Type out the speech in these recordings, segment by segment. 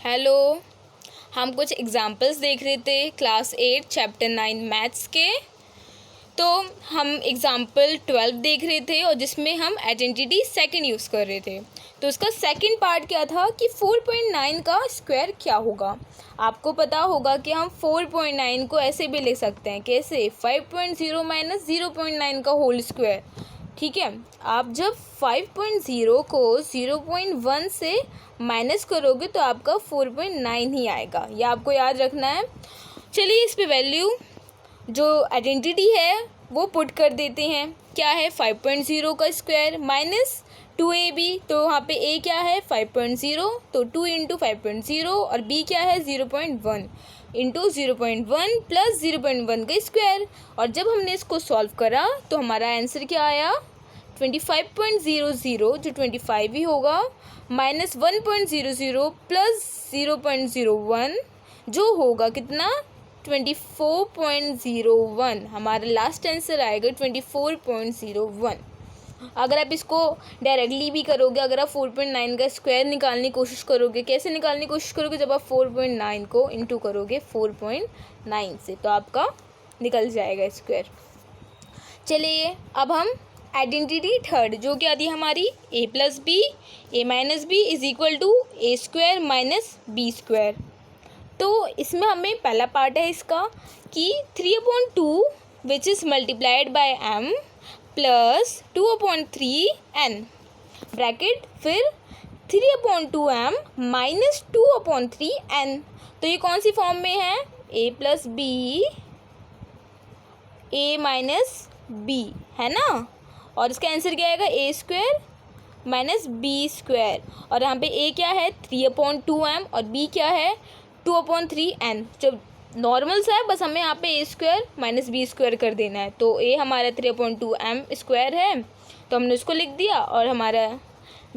Hello. हम कुछ examples देख रहे थे क्लास 8 चैप्टर 9 मैथ्स के। तो हम एग्जाम्पल 12 देख रहे थे और जिसमें हम आइडेंटिटी सेकंड यूज़ कर रहे थे। तो उसका सेकंड पार्ट क्या था कि 4.9 का स्क्वायर क्या होगा। आपको पता होगा कि हम 4.9 को ऐसे भी लिख सकते हैं, कैसे 5.0 माइनस 0.9 का होल स्क्वायर। ठीक है, आप जब 5.0 को 0.1 से माइनस करोगे तो आपका 4.9 ही आएगा, यह आपको याद रखना है। चलिए इस पे वैल्यू जो आइडेंटिटी है वो पुट कर देते हैं। क्या है 5.0 का स्क्वायर माइनस 2ab, तो वहाँ पे a क्या है 5.0, तो 2 इंटू 5.0 और b क्या है 0.1 इंटू 0.1 प्लस 0.1 का स्क्वायर। और जब हमने इसको सॉल्व करा तो हमारा आंसर क्या आया 25.00, जो 25 ही होगा, माइनस 1.00 प्लस 0.01 जो होगा कितना 24.01। हमारा लास्ट आंसर आएगा 24.01। अगर आप इसको डायरेक्टली भी करोगे, अगर आप 4.9 का स्क्वायर निकालने की कोशिश करोगे, कैसे निकालने की कोशिश करोगे, जब आप 4.9 को इंटू करोगे 4.9 से तो आपका निकल जाएगा स्क्वायर। चलिए अब हम आइडेंटिटी थर्ड जो क्या थी हमारी a plus b a minus b is equal to a square minus B square. तो इसमें हमें पहला पार्ट है इसका कि 3/2 which is multiplied by m plus 2/3n bracket फिर 3/2m माइनस 2/3n। तो ये कौन सी फॉर्म में है a plus b a minus b है ना, और इसका आंसर क्या आएगा a square minus B square. और यहाँ पे a क्या है 3/2m और b क्या है 2/3n। जो नॉर्मल सा है, बस हमें यहाँ पे ए स्क्वायर माइनस बी स्क्वायर कर देना है। तो a हमारा 3/2m स्क्वायर है तो हमने उसको लिख दिया, और हमारा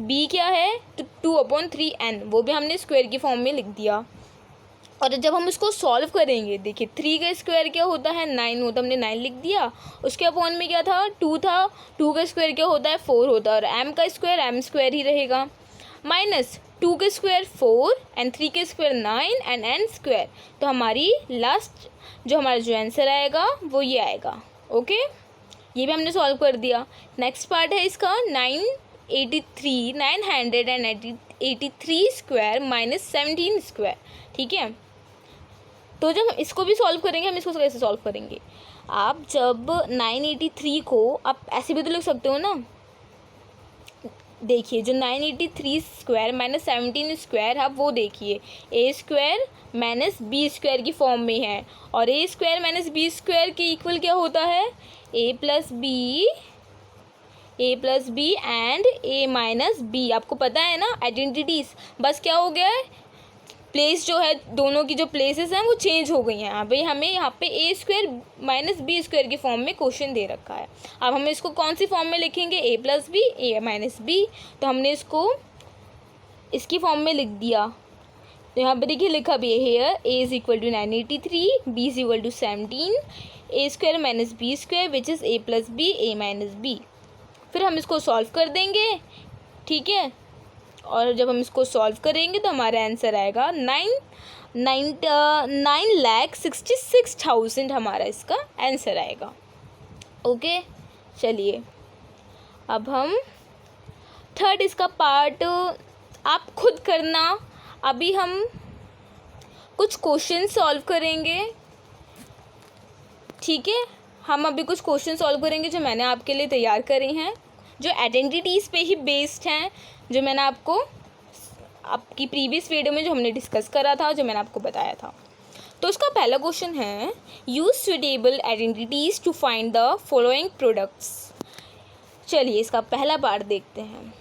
b क्या है तो 2/3n, वो भी हमने स्क्वायर की फॉर्म में लिख दिया। और जब हम इसको सॉल्व करेंगे, देखिए 3 का स्क्वायर क्या होता है 9 होता, हमने 9 लिख दिया। उसके अपॉन में क्या था 2 था, 2 का स्क्वायर क्या होता है 4 होता है, और m का स्क्वायर m स्क्वायर ही रहेगा, माइनस 2 का स्क्वायर 4 एंड 3 का स्क्वायर 9 एंड n स्क्वायर। तो हमारी लास्ट जो हमारा जो आंसर आएगा वो ये आएगा। ओके, ये भी हमने सॉल्व कर दिया। नेक्स्ट पार्ट है इसका 983 स्क्वायर माइनस 17 स्क्वायर। ठीक है, तो जब हम इसको भी सॉल्व करेंगे, हम इसको कैसे सॉल्व करेंगे, आप जब 983 को आप ऐसे भी तो लिख सकते हो ना। देखिए जो 983 स्क्वायर माइनस 17 स्क्वायर है वो देखिए A square minus B square की फॉर्म में है, और A square minus B square के इक्वल क्या होता है A plus B and A minus B. आपको पता है ना आइडेंटिटीज, बस क्या हो गया है प्लेस जो है दोनों की जो प्लेसेस हैं वो चेंज हो गई हैं। यहाँ पे हमें यहाँ पे ए स्क्वायर माइनस बी स्क्वायर की फॉर्म में क्वेश्चन दे रखा है। अब हम इसको कौन सी फॉर्म में लिखेंगे ए plus b a minus B, तो हमने इसको इसकी फॉर्म में लिख दिया। तो यहाँ पे देखिए लिखा भी है here a is equal to 983, b is equal to 17, a square minus B square which is a plus b a minus b. फिर हम इसको सॉल्व कर देंगे, ठीक है, और जब हम इसको सॉल्व करेंगे तो हमारा आंसर आएगा 9,66,000 हमारा इसका आंसर आएगा। ओके, चलिए अब हम थर्ड इसका पार्ट आप खुद करना। अभी हम कुछ क्वेश्चन सॉल्व करेंगे, ठीक है, हम अभी कुछ क्वेश्चन सॉल्व करेंगे जो मैंने आपके लिए तैयार करे हैं, जो आइडेंटिटीज़ पे ही बेस्ड हैं, जो मैंने आपको आपकी प्रीवियस वीडियो में जो हमने डिस्कस करा था, जो मैंने आपको बताया था। तो इसका पहला क्वेश्चन है use suitable identities to find the following products. चलिए इसका पहला पार्ट देखते हैं।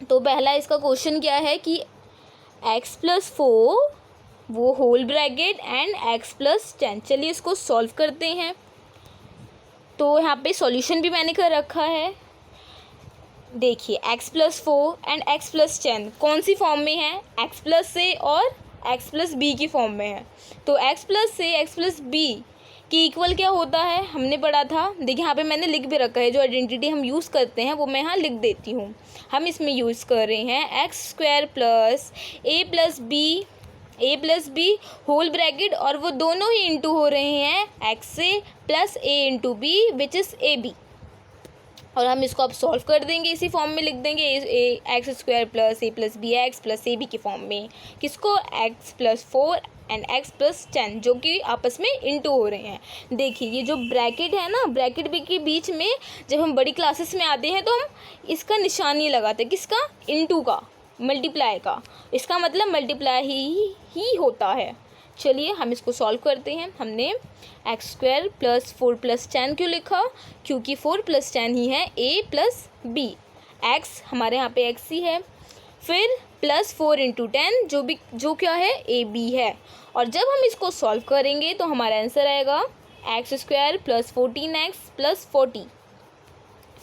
तो पहला इसका क्वेश्चन क्या है कि x प्लस 4 वो whole bracket and x plus 10। चलिए इसको सॉल्व करते हैं। तो यहाँ पे सॉल्यूशन भी मैंने कर रखा है। देखिए x plus 4 and x plus 10 कौन सी फॉर्म में है x प्लस से और x प्लस बी की फॉर्म में है। तो x प्लस से x प्लस बी कि इक्वल क्या होता है हमने पढ़ा था। देखिए यहाँ पे मैंने लिख भी रखा है, जो आइडेंटिटी हम यूज़ करते हैं वो मैं यहाँ लिख देती हूँ। हम इसमें यूज़ कर रहे हैं x square plus a plus b whole bracket, और वो दोनों ही इंटू हो रहे हैं x a plus a into b which is a b. और हम इसको अब सॉल्व कर देंगे, इसी फॉर्म में लिख देंगे x square plus b x plus a b के फॉर्म में। किसको? X plus 4 and x plus 10, जो कि आपस में इंटू हो रहे हैं। देखिए ये जो ब्रैकेट है ना, ब्रैकेट के बीच में जब हम बड़ी क्लासेस में आते हैं तो हम इसका निशान ये लगाते हैं, किसका? इंटू का, मल्टीप्लाई का। इसका मतलब मल्टीप्लाई ही होता है। चलिए हम इसको सॉल्व करते हैं। हमने एक्स स्क्वायर प्लस 4 प्लस 10 क्यों लिखा? क्योंकि 4 प्लस 10 ही है ए प्लस बी। एक्स हमारे यहाँ पे एक्स ही है, फिर प्लस 4 इंटू 10 जो क्या है? ए बी है। और जब हम इसको सॉल्व करेंगे तो हमारा आंसर आएगा x square plus 14x plus 40।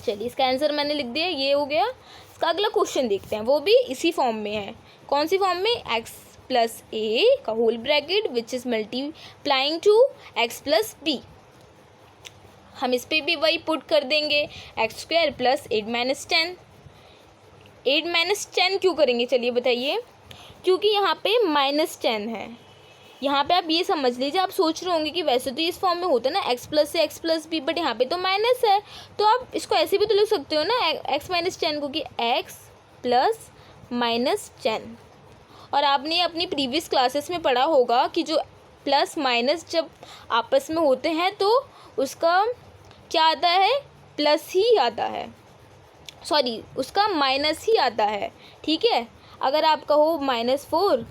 चलिए इसका आंसर मैंने लिख दिया, ये हो गया। इसका अगला क्वेश्चन देखते हैं, वो भी इसी फॉर्म में है। कौन सी फॉर्म में? एक्स प्लस ए का whole bracket which is multiplying to x plus b. हम इस पर भी वही पुट कर देंगे, x square plus 8 minus 10। 8 minus 10 क्यों करेंगे? चलिए बताइए। क्योंकि यहाँ पे माइनस 10 है। यहाँ पे आप ये समझ लीजिए, आप सोच रहे होंगे कि वैसे तो इस फॉर्म में होता है ना एक्स प्लस से एक्स प्लस बी, बट यहाँ पे तो माइनस है, तो आप इसको ऐसे भी तो लिख सकते हो ना एक्स माइनस 10 को, कि एक्स प्लस माइनस 10। और आपने अपनी प्रीवियस क्लासेस में पढ़ा होगा कि जो प्लस माइनस जब आपस में होते हैं तो उसका क्या आता है? प्लस ही आता है, सॉरी उसका माइनस ही आता है। ठीक है, अगर आप कहो -4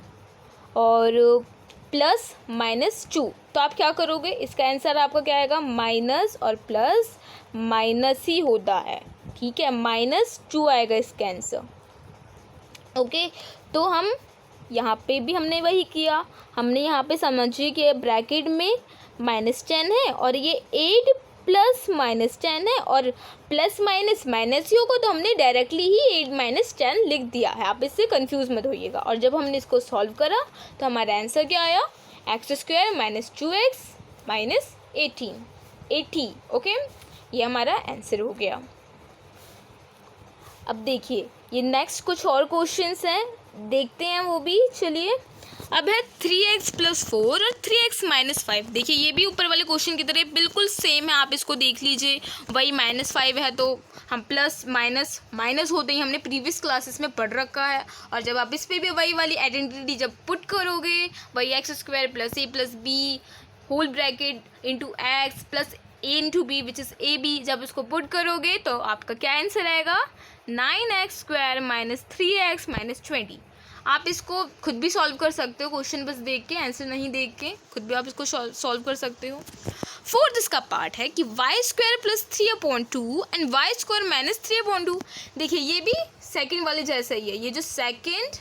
और प्लस -2 तो आप क्या करोगे? इसका आंसर आपका क्या आएगा? माइनस और प्लस माइनस ही होता है। ठीक है, -2 आएगा इसका आंसर। ओके, तो हम यहाँ पे भी हमने वही किया। हमने यहाँ पे समझिए कि ब्रैकेट में -10 है और ये 8 प्लस -10 है, और प्लस माइनस माइनस ही होगा तो हमने डायरेक्टली ही 8 माइनस 10 लिख दिया है। आप इससे कंफ्यूज मत होइएगा। और जब हमने इसको सॉल्व करा तो हमारा आंसर क्या आया? X square minus 2x minus 80। Okay, ये हमारा आंसर हो गया। अब देखिए ये नेक्स्ट कुछ और क्वेश्चंस हैं, देखते हैं वो भी। चलिए अब है 3x प्लस 4 और 3x माइनस 5। देखिए ये भी ऊपर वाले क्वेश्चन की तरह बिल्कुल सेम है, आप इसको देख लीजिए। वही -5 है तो हम प्लस माइनस माइनस होते ही हमने प्रीवियस क्लासेस में पढ़ रखा है। और जब आप इस पर भी वही वाली आइडेंटिटी जब पुट करोगे, वही x square plus a plus b whole bracket into x plus a into b which is a b, जब इसको पुट करोगे तो आपका क्या आंसर आएगा? 9x square minus 3x minus 20। आप इसको खुद भी सॉल्व कर सकते हो, क्वेश्चन बस देख के, आंसर नहीं देख के, खुद भी आप इसको सॉल्व कर सकते हो। फोर्थ इसका पार्ट है कि y square plus 3/2 and y square minus 3/2। देखिए ये भी सेकंड वाले जैसा ही है। ये जो सेकंड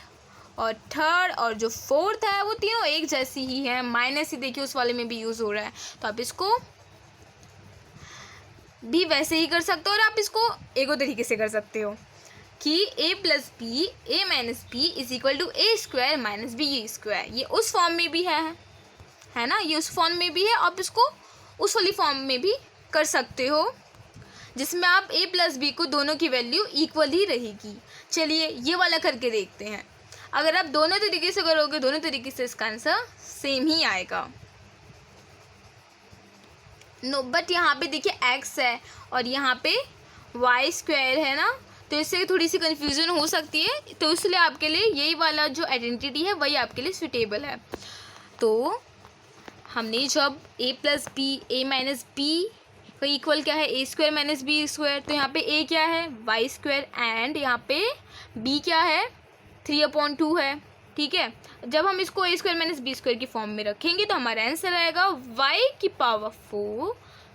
और थर्ड और जो फोर्थ है वो तीनों एक जैसी ही है। माइनस ही देखिए उस वाले में भी यूज़ हो रहा है, तो आप इसको भी वैसे ही कर सकते हो। और आप इसको एक और तरीके से कर सकते हो कि a plus b a minus b is equal to a square minus B square. ये उस फॉर्म में भी है ना, ये उस फॉर्म में भी है। आप इसको उस वाली फॉर्म में भी कर सकते हो जिसमें आप a प्लस बी को दोनों की वैल्यू इक्वल ही रहेगी। चलिए ये वाला करके देखते हैं। अगर आप दोनों तरीके से करोगे, दोनों तरीके से इसका आंसर सेम ही आएगा। नो बट यहाँ पे देखिए x है और यहाँ पे वाई स्क्वायर है ना, तो इससे थोड़ी सी कन्फ्यूज़न हो सकती है। तो इसलिए आपके लिए यही वाला जो आइडेंटिटी है वही आपके लिए सूटेबल है। तो हमने जब a plus b a minus b का इक्वल क्या है? A square minus B square. तो यहाँ पे a क्या है? वाई स्क्वायर, एंड यहाँ पे b क्या है? 3/2 है। ठीक है, जब हम इसको ए स्क्वायर माइनस बी स्क्वायर की फॉर्म में रखेंगे तो हमारा आंसर आएगा y की पावर 4।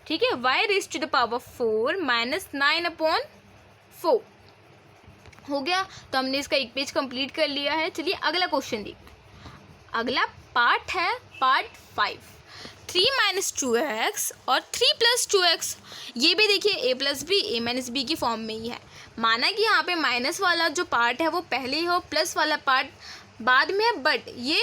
ठीक है, y raise to the power 4 minus 9/4 हो गया। तो हमने इसका एक पेज कंप्लीट कर लिया है। चलिए अगला क्वेश्चन देखते हैं। अगला पार्ट है पार्ट 5, 3 माइनस 2x और 3 प्लस 2x। ये भी देखिए a plus b a minus b की फॉर्म में ही है। माना कि यहाँ पे माइनस वाला जो पार्ट है वो पहले ही हो, प्लस वाला पार्ट बाद में है, बट ये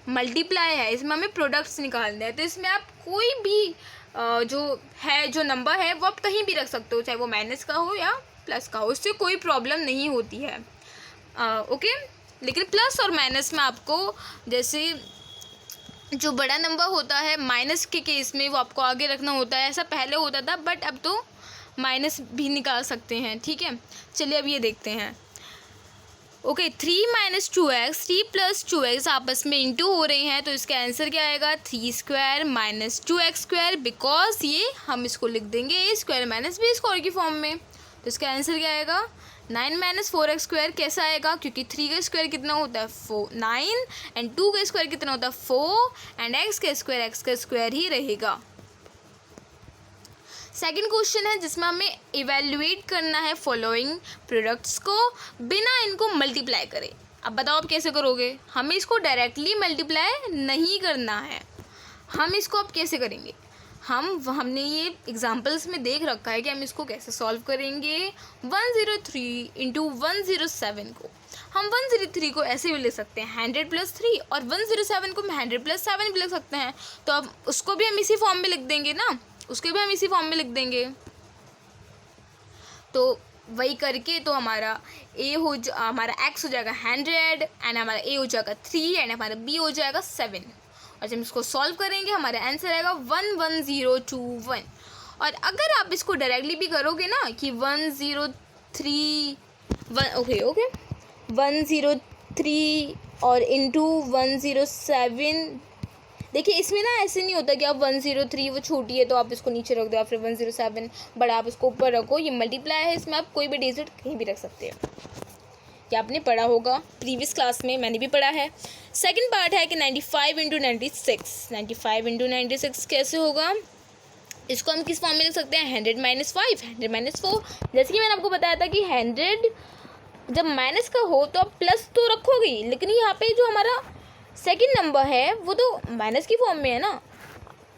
मल्टीप्लाई है, इसमें हमें प्रोडक्ट्स निकालने हैं। तो इसमें आप कोई भी जो नंबर है वो आप कहीं भी रख सकते हो, चाहे वो माइनस का हो या प्लस का हो, इससे कोई प्रॉब्लम नहीं होती है। ओके, लेकिन प्लस और माइनस में आपको जैसे जो बड़ा नंबर होता है माइनस के केस में वो आपको आगे रखना होता है, ऐसा पहले होता था बट अब तो माइनस भी निकाल सकते हैं। ठीक है, चलिए अब ये देखते हैं। Okay, 3 minus 2x, 3 plus 2x आपस में इंटू हो रहे हैं, तो इसका आंसर क्या आएगा 3 square minus 2x square, because ये हम इसको लिख देंगे ए स्क्वायर माइनस बी स्क्वायर की फॉर्म में। तो इसका आंसर क्या आएगा 9 माइनस 4x स्क्वायर। कैसा आएगा, क्योंकि 3 का स्क्वायर कितना होता है 9 एंड 2 का स्क्वायर कितना होता है 4 एंड x का स्क्वायर ही रहेगा। सेकंड क्वेश्चन है जिसमें हमें इवेल्युएट करना है फॉलोइंग प्रोडक्ट्स को बिना इनको मल्टीप्लाई करे। अब बताओ आप कैसे करोगे, हमें इसको डायरेक्टली मल्टीप्लाई नहीं करना है, हम इसको अब कैसे करेंगे। हमने ये एग्जांपल्स में देख रखा है कि हम इसको कैसे सॉल्व करेंगे। 103 इंटू 107 को हम 103 को ऐसे भी लिख सकते हैं 100 प्लस 3, और 107 को हम 100 प्लस 7 भी लिख सकते हैं। तो अब उसको भी हम इसी फॉर्म में लिख देंगे ना, उसके भी हम इसी फॉर्म में लिख देंगे। तो वही करके तो हमारा हमारा x हो जाएगा 100 एंड हमारा a हो जाएगा 3 एंड हमारा b हो जाएगा 7, और जब इसको सॉल्व करेंगे हमारा आंसर आएगा 11021। और अगर आप इसको डायरेक्टली भी करोगे ना कि 103 और इंटू 107, देखिए इसमें ना ऐसे नहीं होता कि आप 103 वो छोटी है तो आप इसको नीचे रख दो, या फिर 107 बड़ा आप इसको ऊपर रखो। ये मल्टीप्लाई है, इसमें आप कोई भी डिजिट कहीं भी रख सकते हैं। ये आपने पढ़ा होगा प्रीवियस क्लास में, मैंने भी पढ़ा है। सेकंड पार्ट है कि 95 इंटू 96 कैसे होगा। इसको हम किस फॉर्म में लिख सकते हैं 100 माइनस 5, 100 माइनस 4। जैसे कि मैंने आपको बताया था कि 100 जब माइनस का हो तो आप प्लस तो रखोगे, लेकिन यहाँ पे जो हमारा सेकंड नंबर है वो तो माइनस की फॉर्म में है ना,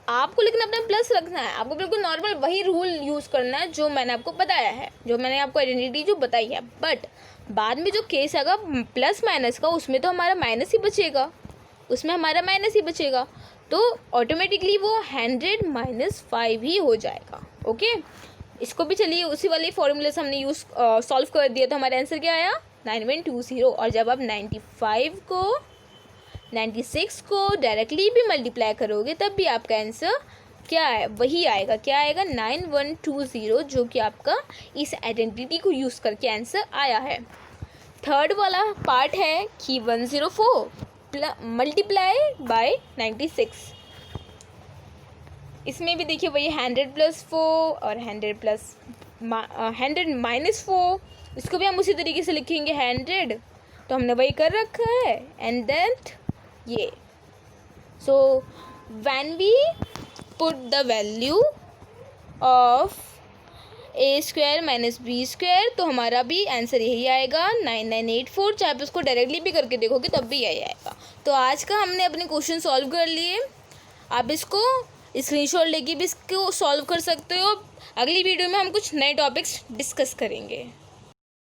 आपको लेकिन अपना प्लस रखना है। आपको बिल्कुल नॉर्मल वही रूल यूज़ करना है जो मैंने आपको बताया है, जो मैंने आपको आइडेंटिटी जो बताई है। बट बाद में जो केस आएगा प्लस माइनस का, उसमें तो हमारा माइनस ही बचेगा, तो ऑटोमेटिकली वो 100 माइनस 5 ही हो जाएगा। ओके, इसको भी चलिए उसी वाले फॉर्मूले से हमने सॉल्व कर दिया, तो हमारा आंसर क्या आया 9120। और जब आप 96 को डायरेक्टली भी मल्टीप्लाई करोगे तब भी आपका आंसर क्या है, वही आएगा। क्या आएगा 9120, जो कि आपका इस आइडेंटिटी को यूज़ करके आंसर आया है। थर्ड वाला पार्ट है कि 104 मल्टीप्लाई बाय 96। इसमें भी देखिए वही 100 प्लस 4 और 100 माइनस 4, इसको भी हम उसी तरीके से लिखेंगे 100, तो हमने वही कर रखा है। एंड देन ये so when we put the value of a square minus B square, तो हमारा भी आंसर यही आएगा 9984। चाहे आप उसको डायरेक्टली भी करके देखोगे तब भी यही आएगा। तो आज का हमने अपने क्वेश्चन सॉल्व कर लिए। आप इसको स्क्रीनशॉट लेके भी इसको सॉल्व कर सकते हो। अगली वीडियो में हम कुछ नए टॉपिक्स डिस्कस करेंगे।